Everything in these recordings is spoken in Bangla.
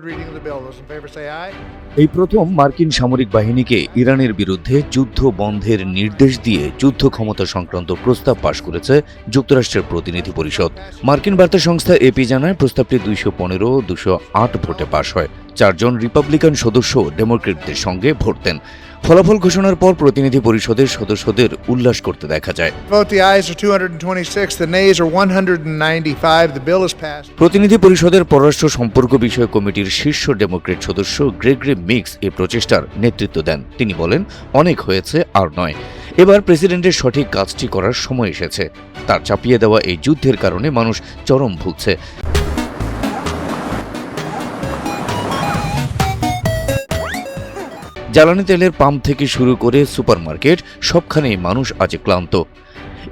reading of the bill. Those in favor say aye. এই প্রথম মার্কিন সামরিক বাহিনীকে ইরানের বিরুদ্ধে যুদ্ধ বন্ধের নির্দেশ দিয়ে যুদ্ধ ক্ষমতা সংক্রান্ত প্রস্তাব পাশ করেছে যুক্তরাষ্ট্রের প্রতিনিধি পরিষদ। মার্কিন বার্তা সংস্থা এপি জানায় প্রস্তাবটি 215-208 ভোটে পাশ হয়। 4 জন রিপাবলিকান সদস্য ডেমোক্রেটদের সঙ্গে ভোট দেন। ফলাফল ঘোষণার পর প্রতিনিধি পরিষদের সদস্যদের উল্লাস করতে দেখা যায়। Vote the ayes are 226, the nays are 195. The bill is passed. প্রতিনিধি পরিষদের পররাষ্ট্র সম্পর্ক বিষয়ক কমিটির শীর্ষ ডেমোক্রেট সদস্য গ্রেগরি মিক্স এই প্রচেষ্টার নেতৃত্ব দেন। তিনি বলেন, অনেক হয়েছে, আর নয়। এবার প্রেসিডেন্টের সঠিক কাজটি করার সময় এসেছে। তার চাপিয়ে দেওয়া এই যুদ্ধের কারণে মানুষ চরম ভুগছে। জ্বালানি তেলের পাম্প থেকে শুরু করে সুপারমার্কেট সবখানেই মানুষ আজ ক্লান্ত।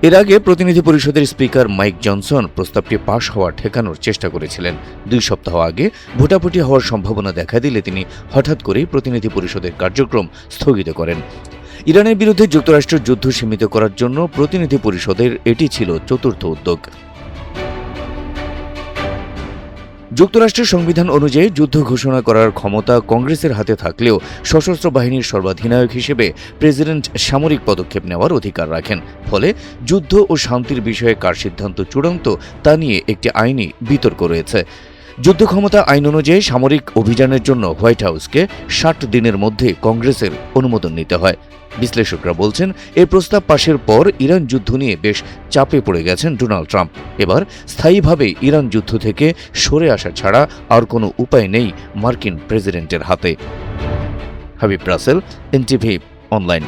এর আগে প্রতিনিধি পরিষদের স্পিকার মাইক জনসন প্রস্তাবটি পাশ হওয়া ঠেকানোর চেষ্টা করেছিলেন। 2 সপ্তাহ আগে ভোটাভুটি হওয়ার সম্ভাবনা দেখা দিলে তিনি হঠাৎ করেই প্রতিনিধি পরিষদের কার্যক্রম স্থগিত করেন। ইরানের বিরুদ্ধে যুক্তরাষ্ট্রের যুদ্ধ সীমিত করার জন্য প্রতিনিধি পরিষদের এটি ছিল 4র্থ উদ্যোগ। যুক্তরাষ্ট্রের সংবিধান অনুযায়ী যুদ্ধ ঘোষণা করার ক্ষমতা কংগ্রেসের হাতে থাকলেও সশস্ত্র বাহিনীর সর্বাধিনায়ক হিসেবে প্রেসিডেন্ট সামরিক পদক্ষেপ নেওয়ার অধিকার রাখেন। ফলে যুদ্ধ ও শান্তির বিষয়ে কার সিদ্ধান্ত চূড়ান্ত তা নিয়ে একটি আইনি বিতর্ক রয়েছে। যুদ্ধ ক্ষমতা আইন অনুযায়ী সামরিক অভিযানের জন্য হোয়াইট হাউসকে 60 দিনের মধ্যে কংগ্রেসের অনুমোদন নিতে হয়। বিশ্লেষকরা বলছেন, এই প্রস্তাব পাশের পর ইরান যুদ্ধ নিয়ে বেশ চাপে পড়ে গেছেন ডোনাল্ড ট্রাম্প। এবার স্থায়ীভাবে ইরান যুদ্ধ থেকে সরে আসা ছাড়া আর কোনো উপায় নেই মার্কিন প্রেসিডেন্টের হাতে। Habib Rasel, NTV online.